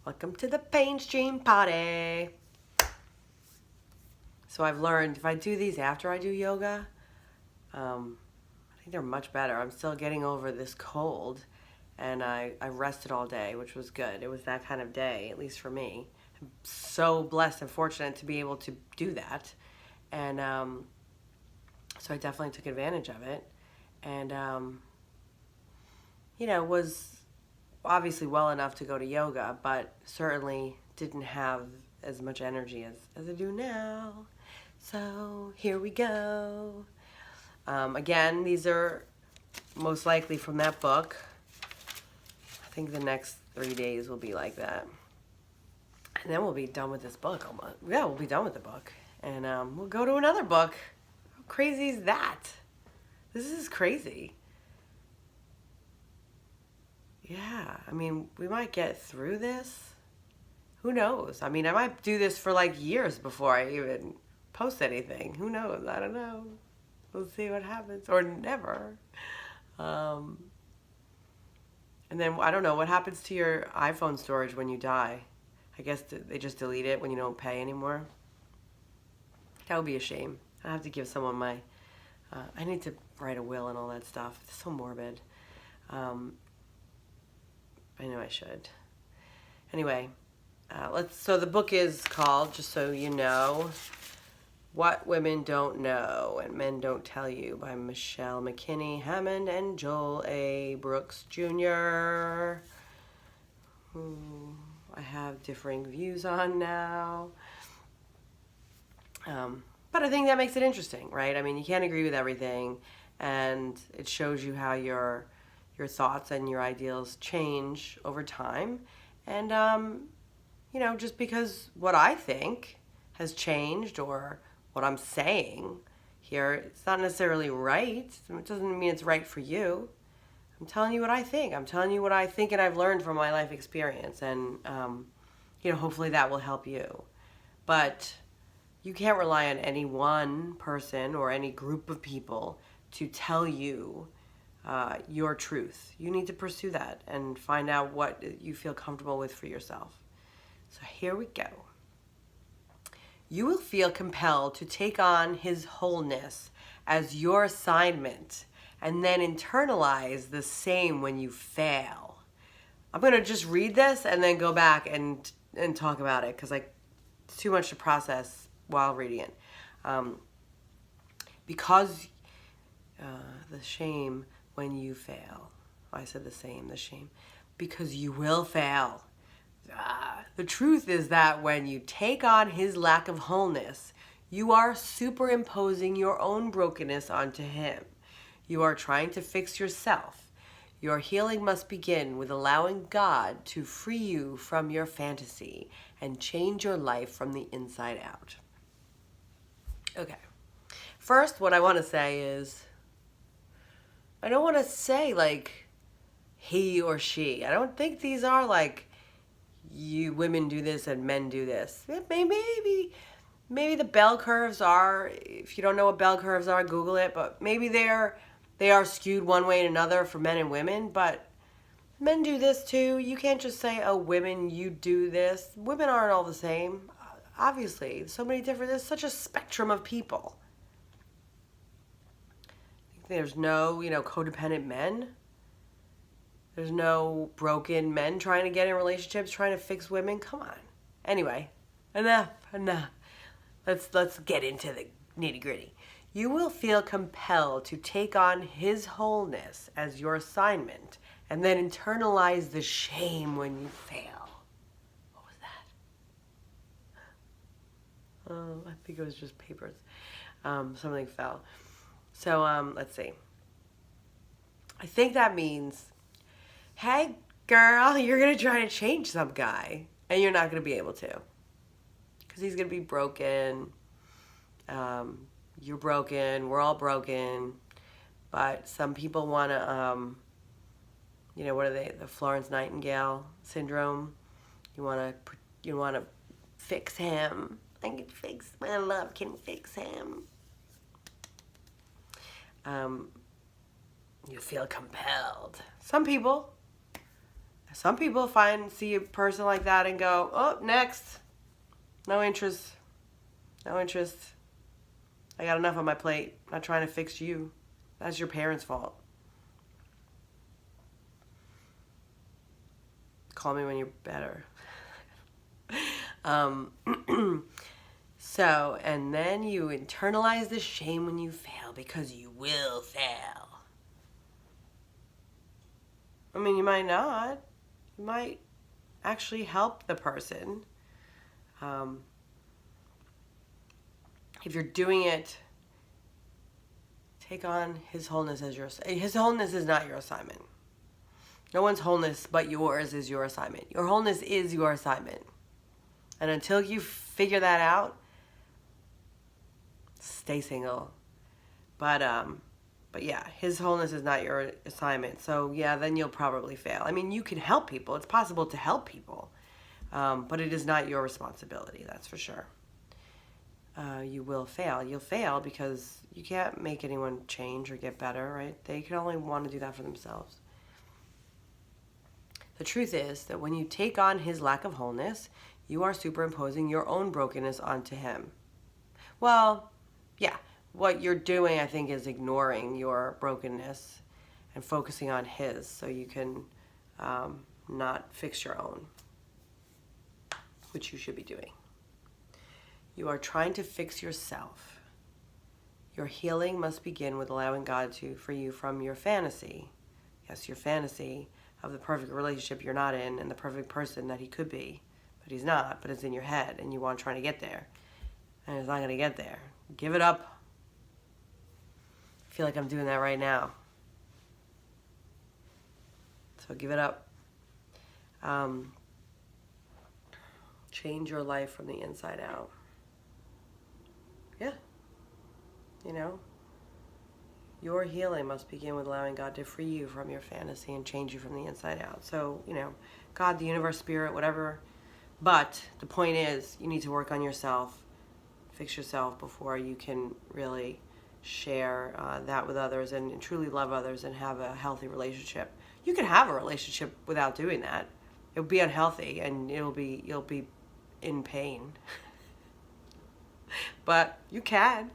Welcome to the mainstream party. So I've learned if I do these after I do yoga, I think they're much better. I'm still getting over this cold, and I rested all day, which was good. It was that kind of day, at least for me. I'm so blessed and fortunate to be able to do that. And so I definitely took advantage of it. And, was obviously well enough to go to yoga, but certainly didn't have as much energy as I do now. So here we go. Again, these are most likely from that book. I think the next 3 days will be like that. And then we'll be done with this book. Yeah, we'll be done with the book. And we'll go to another book. How crazy is that? This is crazy. Yeah, I mean, we might get through this. Who knows? I mean, I might do this for like years before I even post anything. Who knows? I don't know. We'll see what happens. Or never. And then, I don't know, what happens to your iPhone storage when you die? I guess they just delete it when you don't pay anymore. That would be a shame. I have to give someone my... I need to write a will and all that stuff. It's so morbid. I know I should. Anyway, so the book is called, just so you know, What Women Don't Know and Men Don't Tell You by Michelle McKinney Hammond and Joel A. Brooks Jr., who I have differing views on now. But I think that makes it interesting, right? I mean, you can't agree with everything, and it shows you how your thoughts and your ideals change over time. And, just because what I think has changed or what I'm saying here, it's not necessarily right. It doesn't mean it's right for you. I'm telling you what I think. I'm telling you what I think and I've learned from my life experience. And, hopefully that will help you. But you can't rely on any one person or any group of people to tell you your truth. You need to pursue that and find out what you feel comfortable with for yourself. So here we go. You will feel compelled to take on His wholeness as your assignment and then internalize the same when you fail. I'm going to just read this and then go back and talk about it because it's too much to process while reading it. Because the shame when you fail. I said the shame. Because you will fail. The truth is that when you take on His lack of wholeness, you are superimposing your own brokenness onto Him. You are trying to fix yourself. Your healing must begin with allowing God to free you from your fantasy and change your life from the inside out. Okay. First, what I want to say is, I don't want to say he or she. I don't think these are you women do this and men do this. Maybe the bell curves are, if you don't know what bell curves are, Google it, but maybe they are skewed one way and another for men and women, but men do this too. You can't just say, oh, women, you do this. Women aren't all the same. Obviously, there's such a spectrum of people. There's no, codependent men. There's no broken men trying to get in relationships, trying to fix women. Come on. Anyway, enough. Let's get into the nitty-gritty. You will feel compelled to take on His wholeness as your assignment and then internalize the shame when you fail. What was that? Oh, I think it was just papers. Something fell. So, let's see. I think that means, hey, girl, you're going to try to change some guy, and you're not going to be able to. Because he's going to be broken. You're broken. We're all broken. But some people want to, what are they? The Florence Nightingale syndrome. You want to fix him. I can fix my love. Can fix him. You feel compelled. Some people, Some people see a person like that and go, oh, next. No interest. No interest. I got enough on my plate. I'm not trying to fix you. That's your parents' fault. Call me when you're better. So, and then you internalize the shame when you fail, because you will fail. I mean, you might not. You might actually help the person. If you're doing it, take on His wholeness as His wholeness is not your assignment. No one's wholeness but yours is your assignment. Your wholeness is your assignment. And until you figure that out, stay single. But yeah, His wholeness is not your assignment. So yeah, then you'll probably fail. I mean, you can help people. It's possible to help people. But it is not your responsibility, that's for sure. You will fail. You'll fail because you can't make anyone change or get better, right? They can only want to do that for themselves. The truth is that when you take on His lack of wholeness, you are superimposing your own brokenness onto Him. Well, yeah, what you're doing, I think, is ignoring your brokenness and focusing on His so you can not fix your own, which you should be doing. You are trying to fix yourself. Your healing must begin with allowing God to free you from your fantasy. Yes, your fantasy of the perfect relationship you're not in and the perfect person that He could be, but He's not, but it's in your head and you want trying to get there. And it's not going to get there. Give it up. I feel like I'm doing that right now. So give it up. Change your life from the inside out. Yeah. You know, your healing must begin with allowing God to free you from your fantasy and change you from the inside out. So, you know, God, the universe, spirit, whatever. But the point is, you need to work on yourself, fix yourself before you can really share that with others and truly love others and have a healthy relationship. You can have a relationship without doing that. It'll be unhealthy and you'll be in pain. But you can.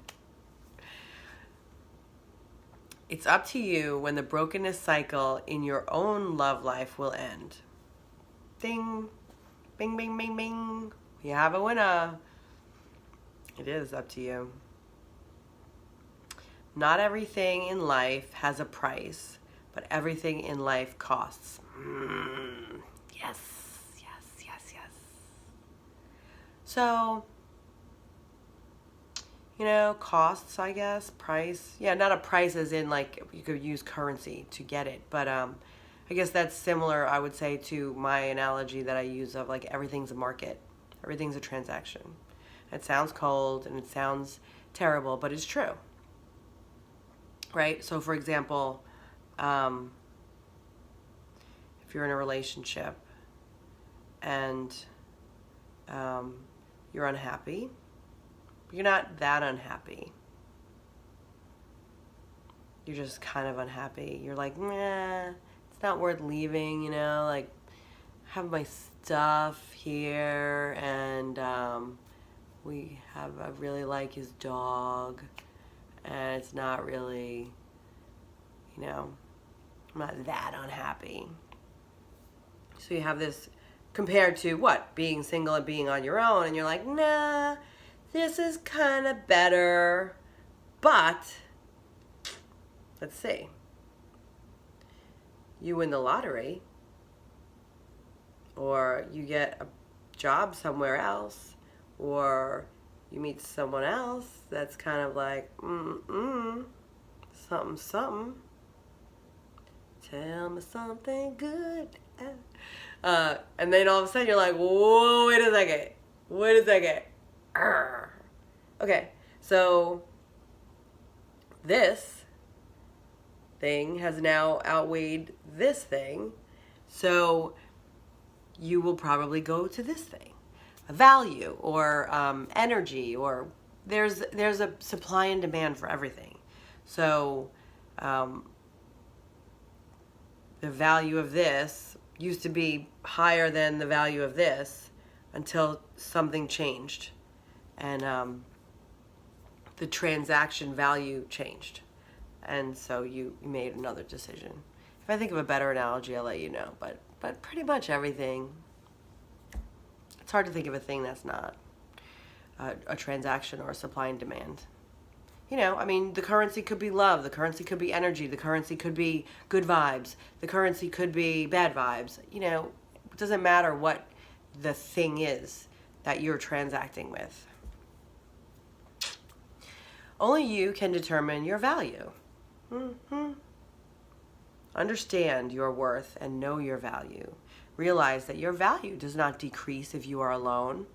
It's up to you when the brokenness cycle in your own love life will end. Ding, bing, bing, bing, bing. We have a winner. It is up to you. Not everything in life has a price, but everything in life costs. Yes, yes, yes, yes. So, you know, costs, I guess, price. Yeah, not a price as in like you could use currency to get it, but I guess that's similar, I would say, to my analogy that I use of like everything's a market. Everything's a transaction. It sounds cold and it sounds terrible, but it's true. Right? So for example, if you're in a relationship and you're unhappy, you're not that unhappy. You're just kind of unhappy. You're like, nah, it's not worth leaving, you know, like I have my stuff here and I really like his dog and it's not really, you know, I'm not that unhappy. So you have this compared to what? Being single and being on your own and you're like, nah, this is kind of better, but let's see. You win the lottery or you get a job somewhere else or you meet someone else that's kind of like, something, something. Tell me something good. And then all of a sudden you're like, whoa, wait a second. Okay, so this thing has now outweighed this thing, so you will probably go to this thing. A value or energy, or there's a supply and demand for everything. So the value of this used to be higher than the value of this until something changed. And the transaction value changed. And so you made another decision. If I think of a better analogy, I'll let you know. But pretty much everything, it's hard to think of a thing that's not a transaction or a supply and demand. You know, I mean, the currency could be love, the currency could be energy, the currency could be good vibes, the currency could be bad vibes. You know, it doesn't matter what the thing is that you're transacting with. Only you can determine your value. Understand your worth and know your value. Realize that your value does not decrease if you are alone.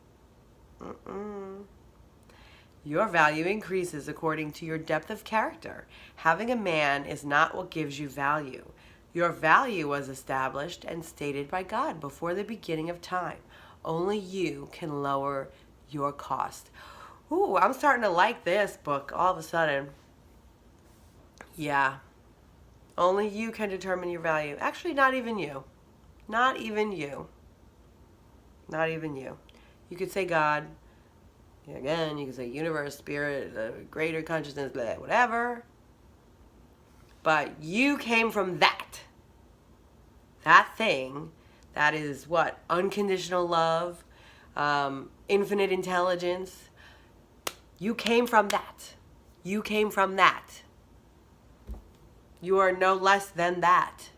Your value increases according to your depth of character. Having a man is not what gives you value. Your value was established and stated by God before the beginning of time. Only you can lower your cost. Ooh, I'm starting to like this book all of a sudden. Yeah. Only you can determine your value. Actually, not even you. Not even you. Not even you. You could say God. Again, you can say universe, spirit, greater consciousness, blah, whatever. But you came from that. That thing that is what? Unconditional love, infinite intelligence. You came from that. You came from that. You are no less than that.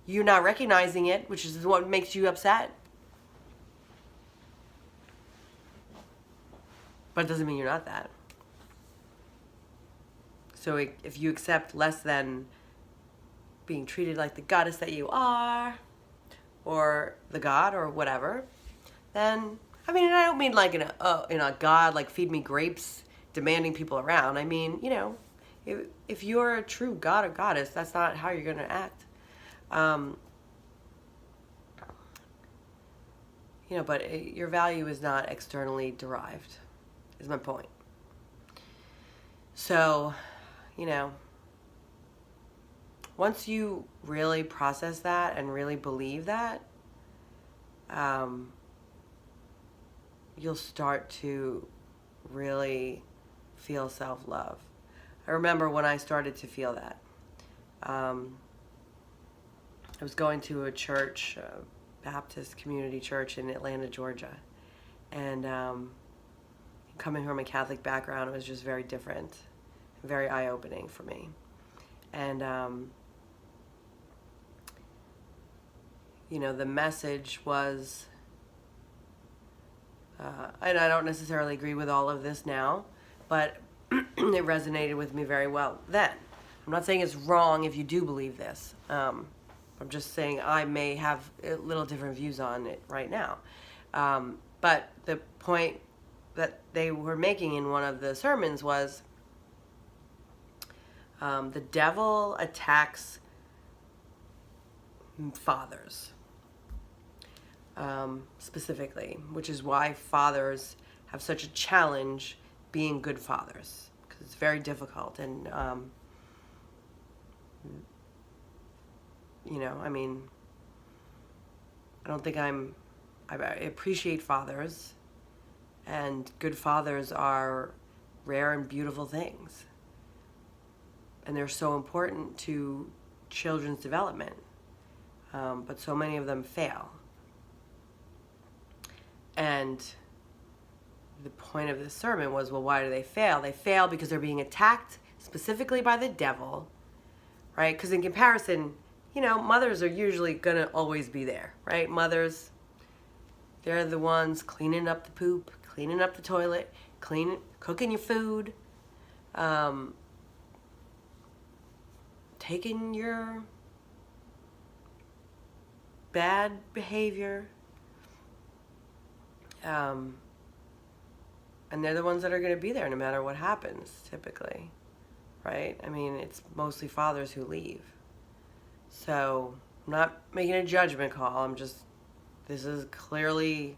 You're not recognizing it, which is what makes you upset. But it doesn't mean you're not that. So if you accept less than being treated like the goddess that you are, or the god, or whatever, then, I mean, and I don't mean like in a god, like feed me grapes, demanding people around. I mean, you know, if you're a true god or goddess, that's not how you're going to act. You know, but your value is not externally derived, is my point. So, you know, once you really process that and really believe that, you'll start to really feel self-love. I remember when I started to feel that. I was going to a church, Baptist community church in Atlanta, Georgia. And coming from a Catholic background, it was just very different, very eye-opening for me. And, you know, the message was, and I don't necessarily agree with all of this now, but it resonated with me very well then. I'm not saying it's wrong if you do believe this. I'm just saying I may have a little different views on it right now. But the point that they were making in one of the sermons was the devil attacks fathers, specifically, which is why fathers have such a challenge being good fathers, because it's very difficult. And you know, I mean, I don't think I appreciate fathers, and good fathers are rare and beautiful things. And they're so important to children's development. But so many of them fail. And the point of this sermon was, well, why do they fail? They fail because they're being attacked specifically by the devil, right? Because in comparison, you know, mothers are usually going to always be there, right? Mothers, they're the ones cleaning up the poop, cleaning up the toilet, cooking your food, taking your bad behavior, and they're the ones that are going to be there no matter what happens, typically, right? I mean, it's mostly fathers who leave. So I'm not making a judgment call. This is clearly,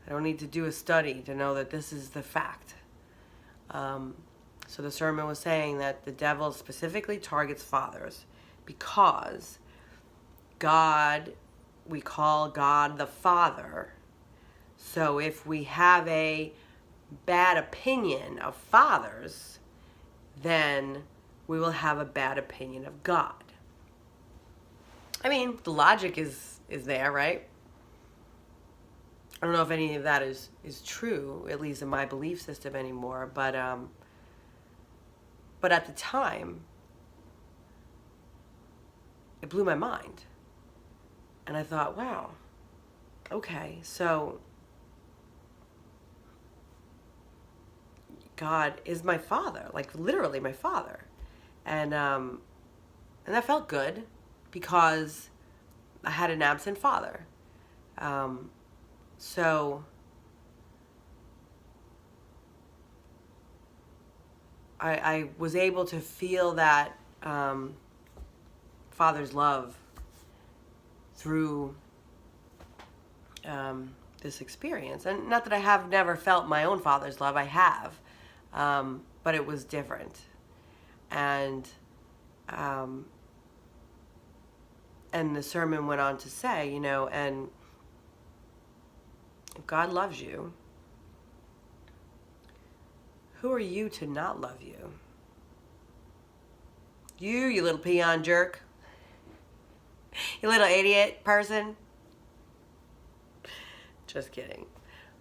I don't need to do a study to know that this is the fact. So the sermon was saying that the devil specifically targets fathers because God, we call God the Father. So if we have a bad opinion of fathers, then we will have a bad opinion of God. I mean, the logic is there, right? I don't know if any of that is true, at least in my belief system anymore, but at the time, it blew my mind. And I thought, wow, okay, so God is my father, like literally my father. And that felt good because I had an absent father. So I was able to feel that father's love through this experience. And not that I have never felt my own father's love, I have, but it was different. And the sermon went on to say, and if God loves you, who are you to not love you? You little peon jerk. You little idiot person. Just kidding.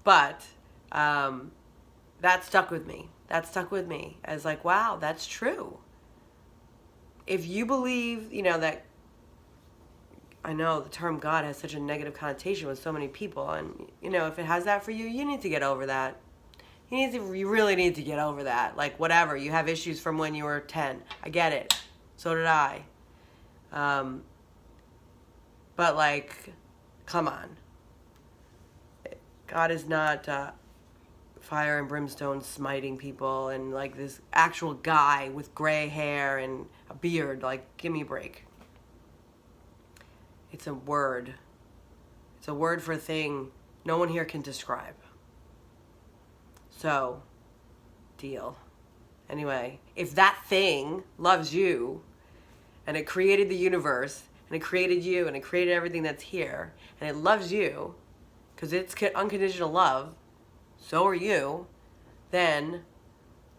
But that stuck with me. That stuck with me as like, wow, that's true. If you believe, that, I know the term God has such a negative connotation with so many people, and if it has that for you, you need to get over that. You really need to get over that. Like, whatever, you have issues from when you were 10. I get it. So did I. But like, come on. God is not fire and brimstone smiting people and like this actual guy with gray hair and a beard. Like, give me a break. It's a word. It's a word for a thing no one here can describe. So, deal. Anyway, if that thing loves you, and it created the universe, and it created you, and it created everything that's here, and it loves you, because it's unconditional love, so are you, then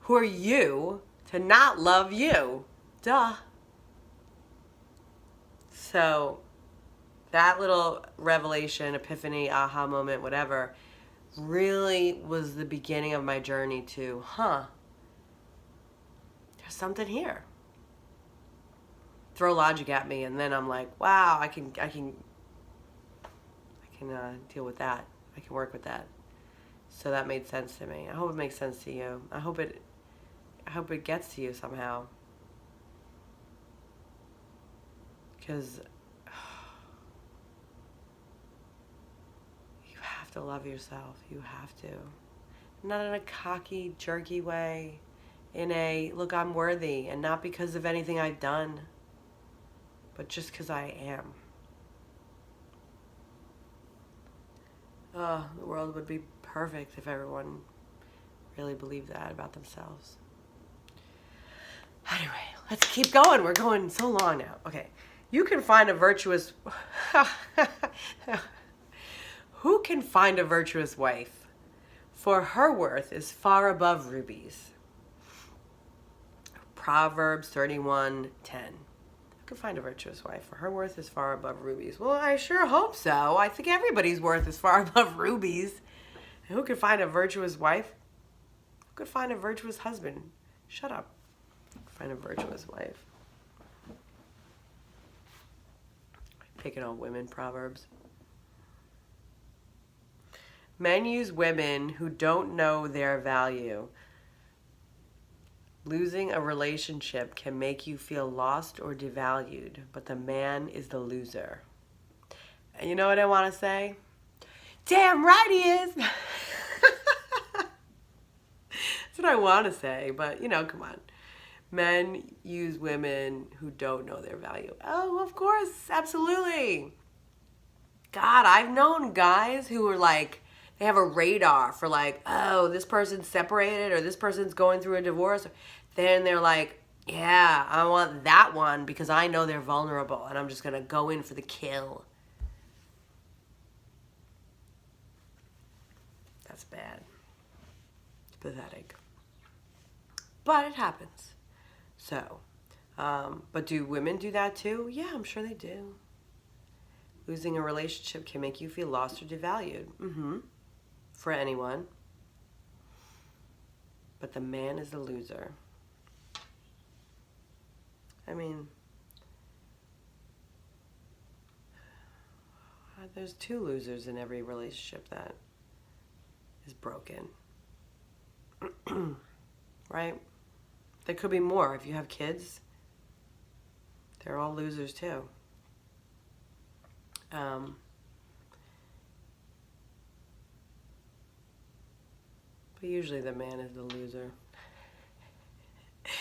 who are you to not love you? Duh. So, that little revelation, epiphany, aha moment, whatever, really was the beginning of my journey to, there's something here. Throw logic at me, and then I'm like, wow, I can deal with that. I can work with that. So that made sense to me. I hope it makes sense to you. I hope it gets to you somehow. Because you have to love yourself. You have to. Not in a cocky, jerky way. In a, look, I'm worthy. And not because of anything I've done. But just because I am. Oh, the world would be perfect if everyone really believed that about themselves. Anyway, let's keep going. We're going so long now. Okay. You can find a virtuous... Who can find a virtuous wife? For her worth is far above rubies. Proverbs 31:10. Who can find a virtuous wife? For her worth is far above rubies. Well, I sure hope so. I think everybody's worth is far above rubies. And who can find a virtuous wife? Who could find a virtuous husband? Shut up. Find a virtuous wife. Picking on women, Proverbs. Men use women who don't know their value. Losing a relationship can make you feel lost or devalued, but the man is the loser. And you know what I want to say? Damn right he is! That's what I want to say, but come on. Men use women who don't know their value. Oh, of course, absolutely. God, I've known guys who are like, they have a radar for like, oh, this person's separated or this person's going through a divorce. Then they're like, Yeah, I want that one because I know they're vulnerable and I'm just going to go in for the kill. That's bad. It's pathetic. But it happens. So, but do women do that too? Yeah, I'm sure they do. Losing a relationship can make you feel lost or devalued. For anyone. But the man is the loser. I mean, there's two losers in every relationship that is broken. Right? There could be more. If you have kids, they're all losers too. But usually the man is the loser.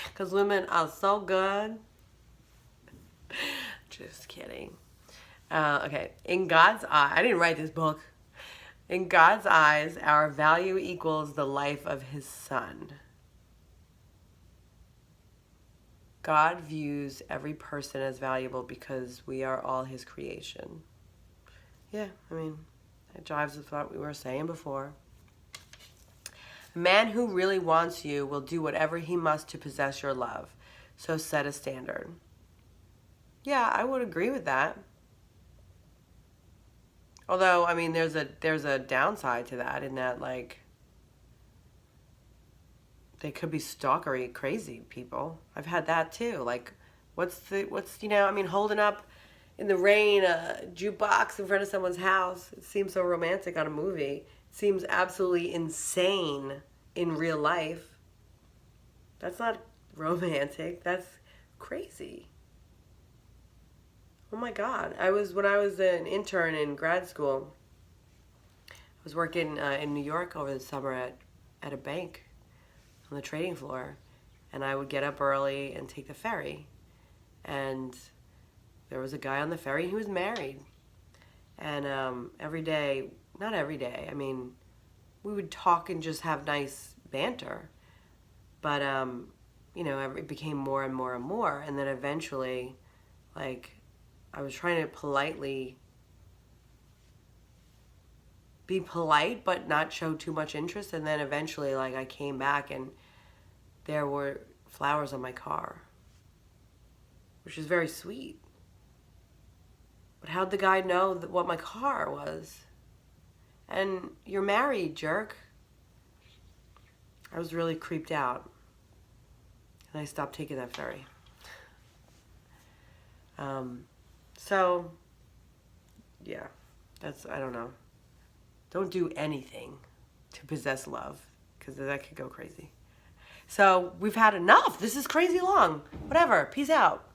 Because women are so good. Just kidding. Okay. In God's eye, I didn't write this book. In God's eyes, our value equals the life of his son. God views every person as valuable because we are all his creation. Yeah, I mean, it jives with what we were saying before. A man who really wants you will do whatever he must to possess your love. So set a standard. Yeah, I would agree with that. Although, I mean, there's a downside to that in that, like, they could be stalkery, crazy people. I've had that too. Like, I mean, holding up in the rain a jukebox in front of someone's house. It seems so romantic on a movie. It seems absolutely insane in real life. That's not romantic. That's crazy. Oh my God. When I was an intern in grad school, I was working in New York over the summer at a bank on the trading floor, and I would get up early and take the ferry. And there was a guy on the ferry who was married. And every day, not every day, I mean, we would talk and just have nice banter. But, it became more and more and more. And then eventually, like, I was trying to politely be polite but not show too much interest. And then eventually, like, I came back and there were flowers on my car, which is very sweet. But how'd the guy know what my car was? And you're married, jerk. I was really creeped out. And I stopped taking that ferry. So, yeah, I don't know. Don't do anything to possess love, because that could go crazy. So, we've had enough. This is crazy long. Whatever. Peace out.